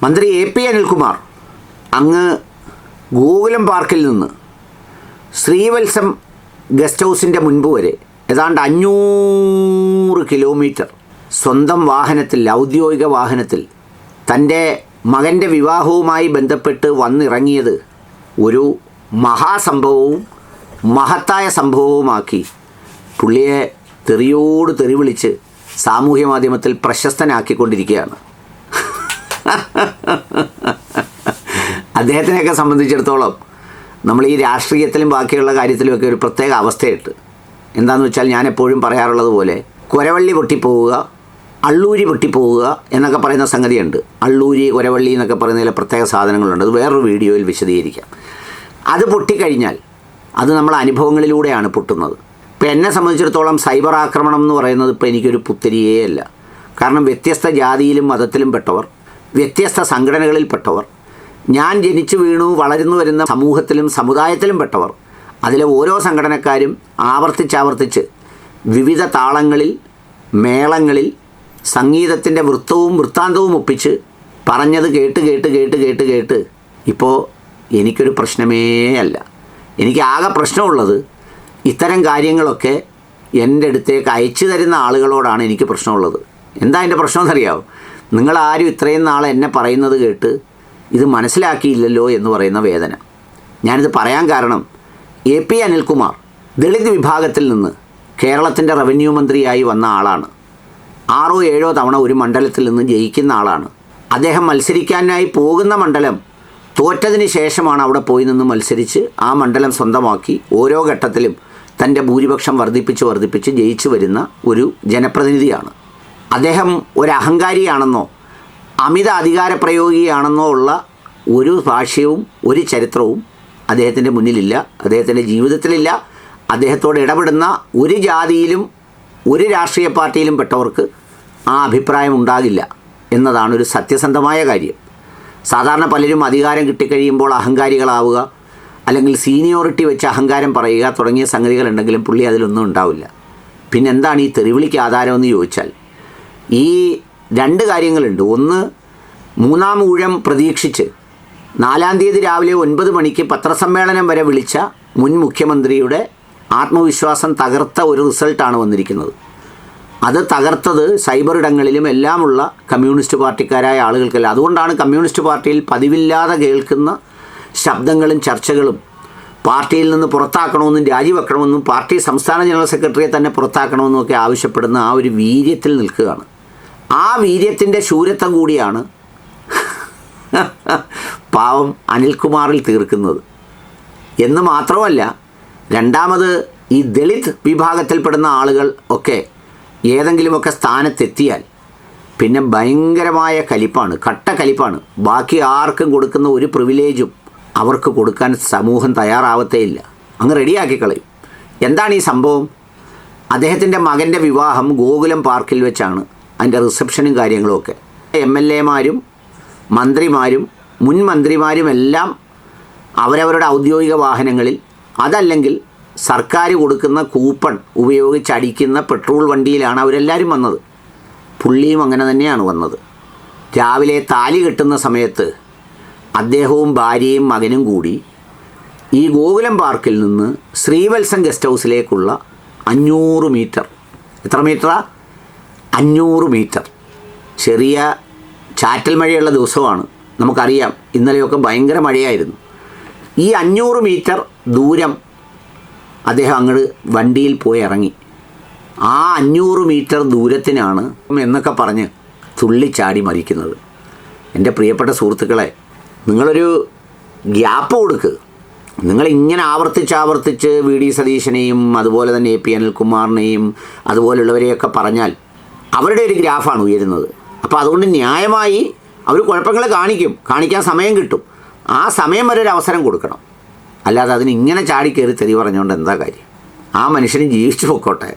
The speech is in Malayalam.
മന്ത്രി AP അനിൽകുമാർ അങ്ങ് ഗോകുലം പാർക്കിൽ നിന്ന് ശ്രീവത്സം ഗസ്റ്റ് ഹൗസിൻ്റെ മുൻപ് വരെ ഏതാണ്ട് 500 കിലോമീറ്റർ സ്വന്തം വാഹനത്തിൽ, ഔദ്യോഗിക വാഹനത്തിൽ തൻ്റെ മകൻ്റെ വിവാഹവുമായി ബന്ധപ്പെട്ട് വന്നിറങ്ങിയത് ഒരു മഹാസംഭവവും മഹത്തായ സംഭവവുമാക്കി പുള്ളിയെ തെറിയോട് തെറി വിളിച്ച് സാമൂഹ്യ മാധ്യമത്തിൽ പ്രശസ്തനാക്കിക്കൊണ്ടിരിക്കുകയാണ്. അദ്ദേഹത്തിനെയൊക്കെ സംബന്ധിച്ചിടത്തോളം നമ്മൾ ഈ രാഷ്ട്രീയത്തിലും ബാക്കിയുള്ള കാര്യത്തിലുമൊക്കെ ഒരു പ്രത്യേക അവസ്ഥയുണ്ട്. എന്താണെന്ന് വെച്ചാൽ ഞാൻ എപ്പോഴും പറയാറുള്ളത് പോലെ കുരവള്ളി പൊട്ടിപ്പോവുക, അള്ളൂരി പൊട്ടിപ്പോവുക എന്നൊക്കെ പറയുന്ന സംഗതിയുണ്ട്. അള്ളൂരി, കുരവള്ളി എന്നൊക്കെ പറയുന്നതിൽ പ്രത്യേക സാധനങ്ങളുണ്ട്. അത് വേറൊരു വീഡിയോയിൽ വിശദീകരിക്കാം. അത് പൊട്ടിക്കഴിഞ്ഞാൽ അത് നമ്മളെ അനുഭവങ്ങളിലൂടെയാണ് പൊട്ടുന്നത്. ഇപ്പോൾ എന്നെ സംബന്ധിച്ചിടത്തോളം സൈബർ ആക്രമണം എന്ന് പറയുന്നത് ഇപ്പോൾ എനിക്കൊരു പുത്തരിയേ അല്ല. കാരണം വ്യത്യസ്ത ജാതിയിലും മതത്തിലും പെട്ടവർ, വ്യത്യസ്ത സംഘടനകളിൽപ്പെട്ടവർ, ഞാൻ ജനിച്ചു വീണു വളർന്നു വരുന്ന സമൂഹത്തിലും സമുദായത്തിലും പെട്ടവർ, അതിലെ ഓരോ സംഘടനക്കാരും ആവർത്തിച്ചാവർത്തിച്ച് വിവിധ താളങ്ങളിൽ, മേളങ്ങളിൽ സംഗീതത്തിൻ്റെ വൃത്തവും വൃത്താന്തവും ഒപ്പിച്ച് പറഞ്ഞത് കേട്ട് ഇപ്പോൾ എനിക്കൊരു പ്രശ്നമേ അല്ല. എനിക്ക് ആകെ പ്രശ്നമുള്ളത് ഇത്തരം കാര്യങ്ങളൊക്കെ എൻ്റെ അടുത്തേക്ക് അയച്ചു തരുന്ന ആളുകളോടാണ് എനിക്ക് പ്രശ്നമുള്ളത്. എന്താ എൻ്റെ പ്രശ്നമെന്നറിയാമോ? നിങ്ങളാരും ഇത്രയും നാളെ എന്നെ പറയുന്നത് കേട്ട് ഇത് മനസ്സിലാക്കിയില്ലല്ലോ എന്ന് പറയുന്ന വേദന. ഞാനിത് പറയാൻ കാരണം AP അനിൽകുമാർ ദളിത് വിഭാഗത്തിൽ നിന്ന് കേരളത്തിൻ്റെ റവന്യൂ മന്ത്രിയായി വന്ന ആളാണ്. 6-7 തവണ ഒരു മണ്ഡലത്തിൽ നിന്ന് ജയിക്കുന്ന ആളാണ്. അദ്ദേഹം മത്സരിക്കാനായി പോകുന്ന മണ്ഡലം തോറ്റതിന് ശേഷമാണ് അവിടെ പോയി നിന്ന് മത്സരിച്ച് ആ മണ്ഡലം സ്വന്തമാക്കി ഓരോ ഘട്ടത്തിലും തൻ്റെ ഭൂരിപക്ഷം വർദ്ധിപ്പിച്ച് ജയിച്ചു വരുന്ന ഒരു ജനപ്രതിനിധിയാണ്. അദ്ദേഹം ഒരു അഹങ്കാരിയാണെന്നോ അമിത അധികാരപ്രയോഗിയാണെന്നോ ഉള്ള ഒരു ഭാഷ്യവും ഒരു ചരിത്രവും അദ്ദേഹത്തിൻ്റെ മുന്നിലില്ല, അദ്ദേഹത്തിൻ്റെ ജീവിതത്തിലില്ല. അദ്ദേഹത്തോട് ഇടപെടുന്ന ഒരു ജാതിയിലും ഒരു രാഷ്ട്രീയ പാർട്ടിയിലും പെട്ടവർക്ക് ആ അഭിപ്രായം ഉണ്ടാകില്ല എന്നതാണ് ഒരു സത്യസന്ധമായ കാര്യം. സാധാരണ പലരും അധികാരം കിട്ടിക്കഴിയുമ്പോൾ അഹങ്കാരികളാവുക, അല്ലെങ്കിൽ സീനിയോറിറ്റി വെച്ച് അഹങ്കാരം പറയുക തുടങ്ങിയ സംഗതികളുണ്ടെങ്കിലും പുള്ളി അതിലൊന്നും ഉണ്ടാവില്ല. പിന്നെന്താണ് ഈ തെറിവിളിക്ക് ആധാരമെന്ന് ചോദിച്ചാൽ ഈ 2 കാര്യങ്ങളുണ്ട്. ഒന്ന്, 3-ാം ഊഴം പ്രതീക്ഷിച്ച് 4-ാം തീയതി രാവിലെ 9 മണിക്ക് പത്രസമ്മേളനം വരെ വിളിച്ച മുൻ മുഖ്യമന്ത്രിയുടെ ആത്മവിശ്വാസം തകർത്ത ഒരു റിസൾട്ടാണ് വന്നിരിക്കുന്നത്. അത് തകർത്തത് സൈബർ ഇടങ്ങളിലും എല്ലാമുള്ള കമ്മ്യൂണിസ്റ്റ് പാർട്ടിക്കാരായ ആളുകൾക്കല്ല. അതുകൊണ്ടാണ് കമ്മ്യൂണിസ്റ്റ് പാർട്ടിയിൽ പതിവില്ലാതെ കേൾക്കുന്ന ശബ്ദങ്ങളും ചർച്ചകളും പാർട്ടിയിൽ നിന്ന് പുറത്താക്കണമെന്നും രാജിവെക്കണമെന്നും പാർട്ടി സംസ്ഥാന ജനറൽ സെക്രട്ടറിയെ തന്നെ പുറത്താക്കണമെന്നും ഒക്കെ ആവശ്യപ്പെടുന്ന ആ ഒരു വീര്യത്തിൽ നിൽക്കുകയാണ്. ആ വീര്യത്തിൻ്റെ ശൂരത്വം കൂടിയാണ് പാവം അനിൽകുമാറിൽ തീർക്കുന്നത് എന്ന് മാത്രമല്ല, രണ്ടാമത് ഈ ദളിത് വിഭാഗത്തിൽപ്പെടുന്ന ആളുകൾ ഒക്കെ ഏതെങ്കിലുമൊക്കെ സ്ഥാനത്തെത്തിയാൽ പിന്നെ ഭയങ്കരമായ കലിപ്പാണ്, കട്ട കലിപ്പാണ്. ബാക്കി ആർക്കും കൊടുക്കുന്ന ഒരു പ്രിവിലേജും അവർക്ക് കൊടുക്കാൻ സമൂഹം തയ്യാറാവത്തേയില്ല, അങ്ങ് റെഡിയാക്കി കളയും. എന്താണ് ഈ സംഭവം? അദ്ദേഹത്തിൻ്റെ മകൻ്റെ വിവാഹം ഗോകുലം പാർക്കിൽ വെച്ചാണ്. അതിൻ്റെ റിസപ്ഷനും കാര്യങ്ങളുമൊക്കെ MLA-മാരും മന്ത്രിമാരും മുൻ മന്ത്രിമാരുമെല്ലാം അവരവരുടെ ഔദ്യോഗിക വാഹനങ്ങളിൽ, അതല്ലെങ്കിൽ സർക്കാർ കൊടുക്കുന്ന കൂപ്പൺ ഉപയോഗിച്ചടിക്കുന്ന പെട്രോൾ വണ്ടിയിലാണ് അവരെല്ലാവരും വന്നത്. പുള്ളിയും അങ്ങനെ തന്നെയാണ് വന്നത്. രാവിലെ താലി കെട്ടുന്ന സമയത്ത് അദ്ദേഹവും ഭാര്യയും മകനും കൂടി ഈ ഗോകുലം പാർക്കിൽ നിന്ന് ശ്രീവത്സം ഗസ്റ്റ് ഹൗസിലേക്കുള്ള 500 മീറ്റർ, എത്ര മീറ്ററാ? 500 മീറ്റർ. ചെറിയ ചാറ്റൽ മഴയുള്ള ദിവസമാണ്, നമുക്കറിയാം. ഇന്നലെയൊക്കെ ഭയങ്കര മഴയായിരുന്നു. ഈ 500 മീറ്റർ ദൂരം അദ്ദേഹം അങ്ങോട്ട് വണ്ടിയിൽ പോയി ഇറങ്ങി. ആ 500 മീറ്റർ ദൂരത്തിനാണ് എന്നൊക്കെ പറഞ്ഞ് തുള്ളിച്ചാടി മരിക്കുന്നത്. എൻ്റെ പ്രിയപ്പെട്ട സുഹൃത്തുക്കളെ, നിങ്ങളൊരു ഗ്യാപ്പ് കൊടുക്ക്. നിങ്ങളിങ്ങനെ ആവർത്തിച്ച് VD സതീശനെയും അതുപോലെ തന്നെ AP അനിൽകുമാറിനെയും അതുപോലുള്ളവരെയൊക്കെ പറഞ്ഞാൽ അവരുടെ ഒരു ഗ്രാഫാണ് ഉയരുന്നത്. അപ്പോൾ അതുകൊണ്ട് ന്യായമായി അവർ കുഴപ്പങ്ങൾ കാണിക്കാൻ സമയം കിട്ടും. ആ സമയം വരെ ഒരു അവസരം കൊടുക്കണം. അല്ലാതെ അതിന് ഇങ്ങനെ ചാടിക്കയറി തെറി പറഞ്ഞുകൊണ്ട് എന്താ കാര്യം? ആ മനുഷ്യനും ജീവിച്ചു പൊക്കോട്ടെ.